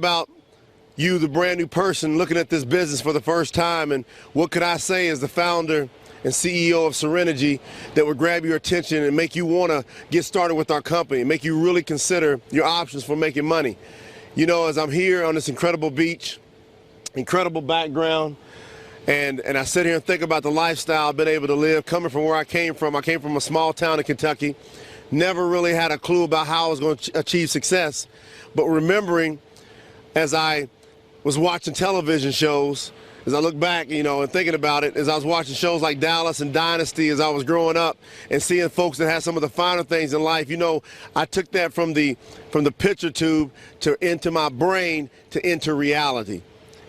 about you, the brand new person looking at this business for the first time, and what could I say as the founder and CEO of Serenegy that would grab your attention and make you want to get started with our company, make you really consider your options for making money. You know, as I'm here on this incredible beach, incredible background, and I sit here and think about the lifestyle I've been able to live, coming from where I came from. I came from a small town in Kentucky, never really had a clue about how I was going to achieve success, but remembering as I was watching television shows, as I look back, you know, and thinking about it, as I was watching shows like Dallas and Dynasty as I was growing up and seeing folks that had some of the finer things in life, you know, I took that from the picture tube into my brain to into reality.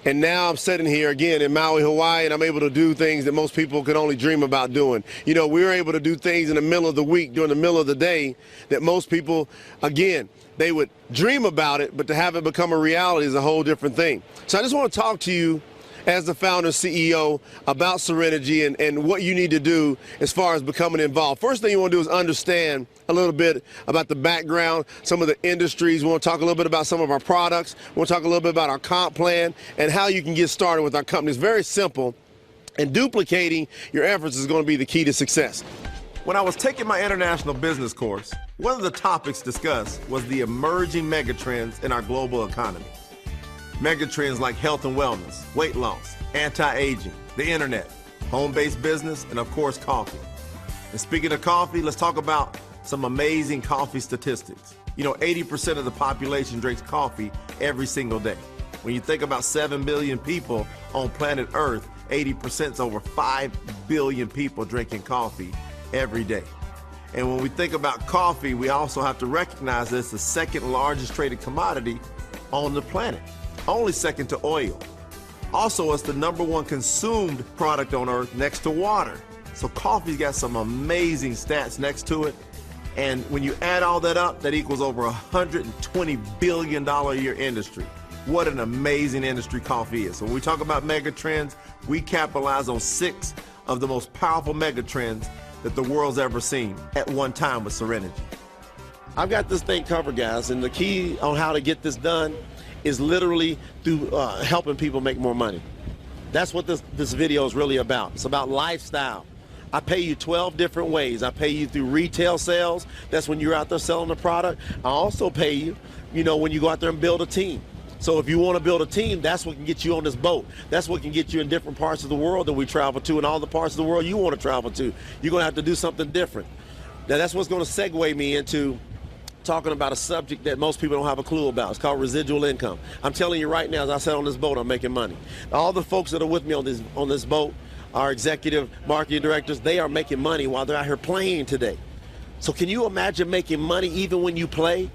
And now I'm sitting here again in Maui, Hawaii, and I'm able to do things that most people could only dream about doing. You know, we're able to do things in the middle of the week, during the middle of the day, that most people, again, they would dream about it, but to have it become a reality is a whole different thing. So I just want to talk to you as the founder and CEO about Serenegy and what you need to do as far as becoming involved. First thing you want to do is understand a little bit about the background, some of the industries. We want to talk a little bit about some of our products. We want to talk a little bit about our comp plan and how you can get started with our company. It's very simple, and duplicating your efforts is going to be the key to success. When I was taking my international business course, one of the topics discussed was the emerging megatrends in our global economy. Megatrends like health and wellness, weight loss, anti-aging, the internet, home-based business, and of course, coffee. And speaking of coffee, let's talk about some amazing coffee statistics. You know, 80% of the population drinks coffee every single day. When you think about 7 billion people on planet Earth, 80% is over 5 billion people drinking coffee every day. And when we think about coffee, we also have to recognize that it's the second largest traded commodity on the planet, only second to oil. Also, it's the #1 consumed product on Earth next to water. So coffee's got some amazing stats next to it. And when you add all that up, that equals over $120 billion a year industry. What an amazing industry coffee is. So when we talk about mega trends, we capitalize on 6 of the most powerful mega trends that the world's ever seen at one time with Serenegy. I've got this thing covered, guys, and the key on how to get this done is literally through helping people make more money. That's what this video is really about. It's about lifestyle. I pay you 12 different ways. I pay you through retail sales. That's when you're out there selling the product. I also pay you, you know, when you go out there and build a team. So if you want to build a team, that's what can get you on this boat. That's what can get you in different parts of the world that we travel to, and all the parts of the world you want to travel to. You're going to have to do something different. Now that's what's going to segue me into talking about a subject that most people don't have a clue about. It's called residual income. I'm telling you right now, as I said on this boat, I'm making money. All the folks that are with me on this boat, our executive marketing directors, they are making money while they're out here playing today. So can you imagine making money even when you play?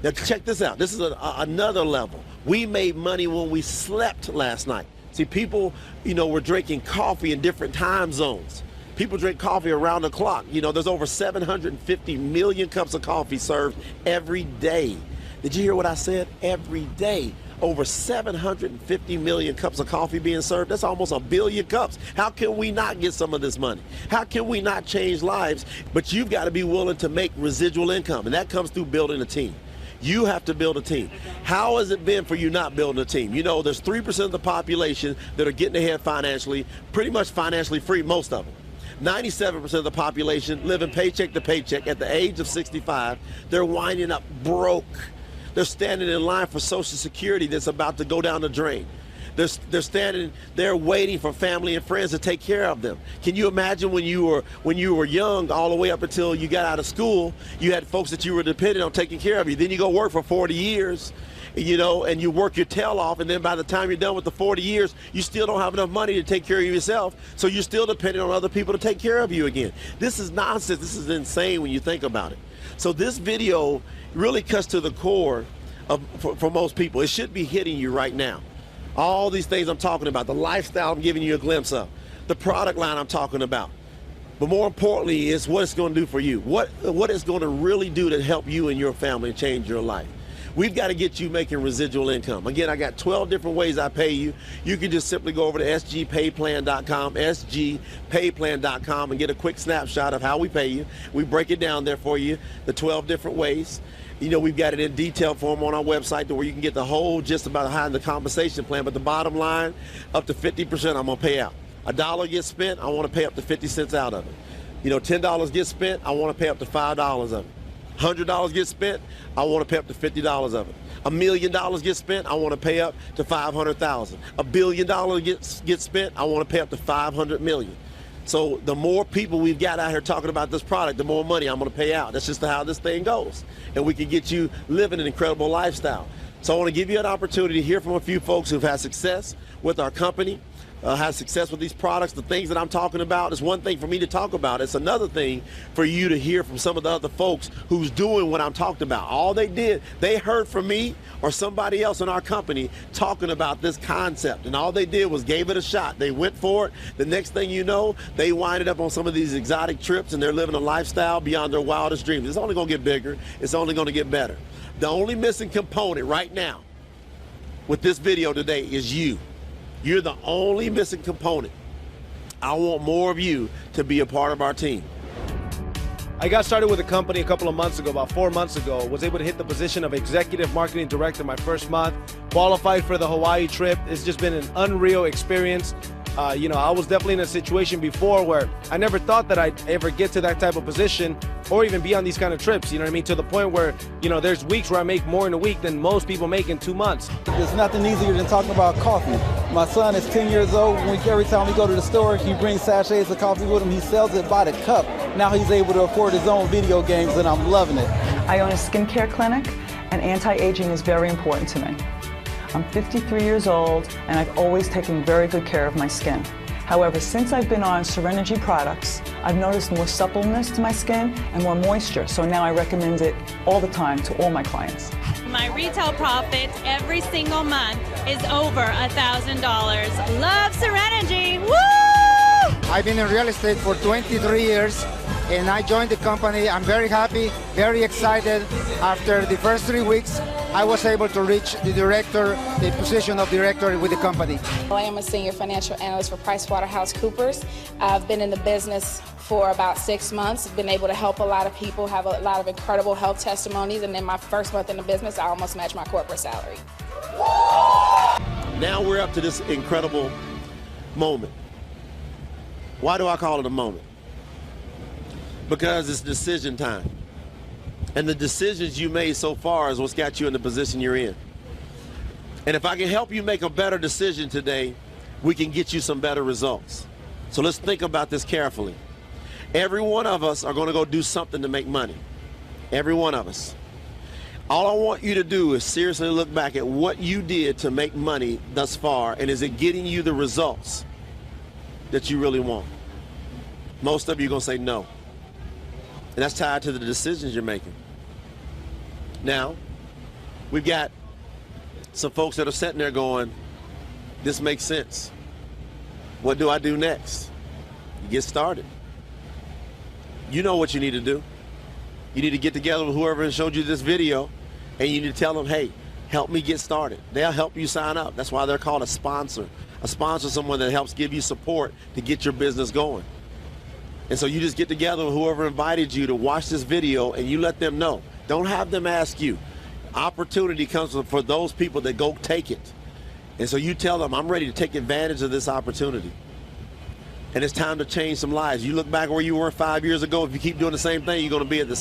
Now check this out. This is another level. We made money when we slept last night. See, people, you know, were drinking coffee in different time zones. People drink coffee around the clock. You know, there's over 750 million cups of coffee served every day. Did you hear what I said? Every day. Over 750 million cups of coffee being served. That's almost 1 billion cups. How can we not get some of this money? How can we not change lives? But you've got to be willing to make residual income, and that comes through building a team. You have to build a team. How has it been for you not building a team? You know, there's 3% of the population that are getting ahead financially, pretty much financially free, most of them. 97% of the population living paycheck to paycheck at the age of 65. They're winding up broke. They're standing in line for Social Security that's about to go down the drain. They're standing there waiting for family and friends to take care of them. Can you imagine when you were young, all the way up until you got out of school, you had folks that you were dependent on taking care of you. Then you go work for 40 years, you know, and you work your tail off, and then by the time you're done with the 40 years, you still don't have enough money to take care of yourself, so you're still dependent on other people to take care of you again. This is nonsense. This is insane when you think about it. So this video really cuts to the core for most people. It should be hitting you right now. All these things I'm talking about, the lifestyle I'm giving you a glimpse of, the product line I'm talking about. But more importantly is what it's going to do for you. What it's going to really do to help you and your family and change your life. We've got to get you making residual income. Again, I got 12 different ways I pay you. You can just simply go over to sgpayplan.com, sgpayplan.com, and get a quick snapshot of how we pay you. We break it down there for you, the 12 different ways. You know, we've got it in detailed form on our website to where you can get the whole gist about how the compensation plan. But the bottom line, up to 50% I'm gonna pay out. $1 gets spent, I wanna pay up to 50 cents out of it. You know, $10 gets spent, I wanna pay up to $5 of it. $100 gets spent, I wanna pay up to $50 of it. $1 million gets spent, I wanna pay up to $500,000. $1 billion gets spent, I wanna pay up to $500 million. So the more people we've got out here talking about this product, the more money I'm gonna pay out. That's just how this thing goes. And we can get you living an incredible lifestyle. So I wanna give you an opportunity to hear from a few folks who've had success with our company, had success with these products. The things that I'm talking about is one thing for me to talk about. It's another thing for you to hear from some of the other folks who's doing what I'm talking about. All they did, they heard from me or somebody else in our company talking about this concept, and all they did was gave it a shot. They went for it. The next thing you know, they winded up on some of these exotic trips, and they're living a lifestyle beyond their wildest dreams. It's only gonna get bigger. It's only gonna get better. The only missing component right now with this video today is you. You're the only missing component. I want more of you to be a part of our team. I got started with a company a couple of months ago, about 4 months ago. Was able to hit the position of executive marketing director my first month. Qualified for the Hawaii trip. It's just been an unreal experience. You know, I was definitely in a situation before where I never thought that I'd ever get to that type of position or even be on these kind of trips, you know what I mean? To the point where, you know, there's weeks where I make more in a week than most people make in 2 months. There's nothing easier than talking about coffee. My son is 10 years old. Every time we go to the store, he brings sachets of coffee with him. He sells it by the cup. Now he's able to afford his own video games, and I'm loving it. I own a skincare clinic, and anti-aging is very important to me. I'm 53 years old, and I've always taken very good care of my skin. However, since I've been on Serenegy products, I've noticed more suppleness to my skin and more moisture, so now I recommend it all the time to all my clients. My retail profit every single month is over $1,000. Love Serenegy, woo! I've been in real estate for 23 years, and I joined the company. I'm very happy, very excited. After the first 3 weeks, I was able to reach the position of director with the company. I am a senior financial analyst for PricewaterhouseCoopers. I've been in the business for about 6 months, been able to help a lot of people, have a lot of incredible health testimonies, and in my first month in the business, I almost matched my corporate salary. Now we're up to this incredible moment. Why do I call it a moment? Because it's decision time. And the decisions you made so far is what's got you in the position you're in. And if I can help you make a better decision today, we can get you some better results. So let's think about this carefully. Every one of us are going to go do something to make money. Every one of us. All I want you to do is seriously look back at what you did to make money thus far, and is it getting you the results that you really want? Most of you are going to say no. And that's tied to the decisions you're making. Now, we've got some folks that are sitting there going, this makes sense. What do I do next? You get started. You know what you need to do. You need to get together with whoever showed you this video, and you need to tell them, hey, help me get started. They'll help you sign up. That's why they're called a sponsor. A sponsor is someone that helps give you support to get your business going. And so you just get together with whoever invited you to watch this video, and you let them know. Don't have them ask you. Opportunity comes for those people that go take it. And so you tell them, I'm ready to take advantage of this opportunity. And it's time to change some lives. You look back where you were 5 years ago, if you keep doing the same thing, you're going to be at the same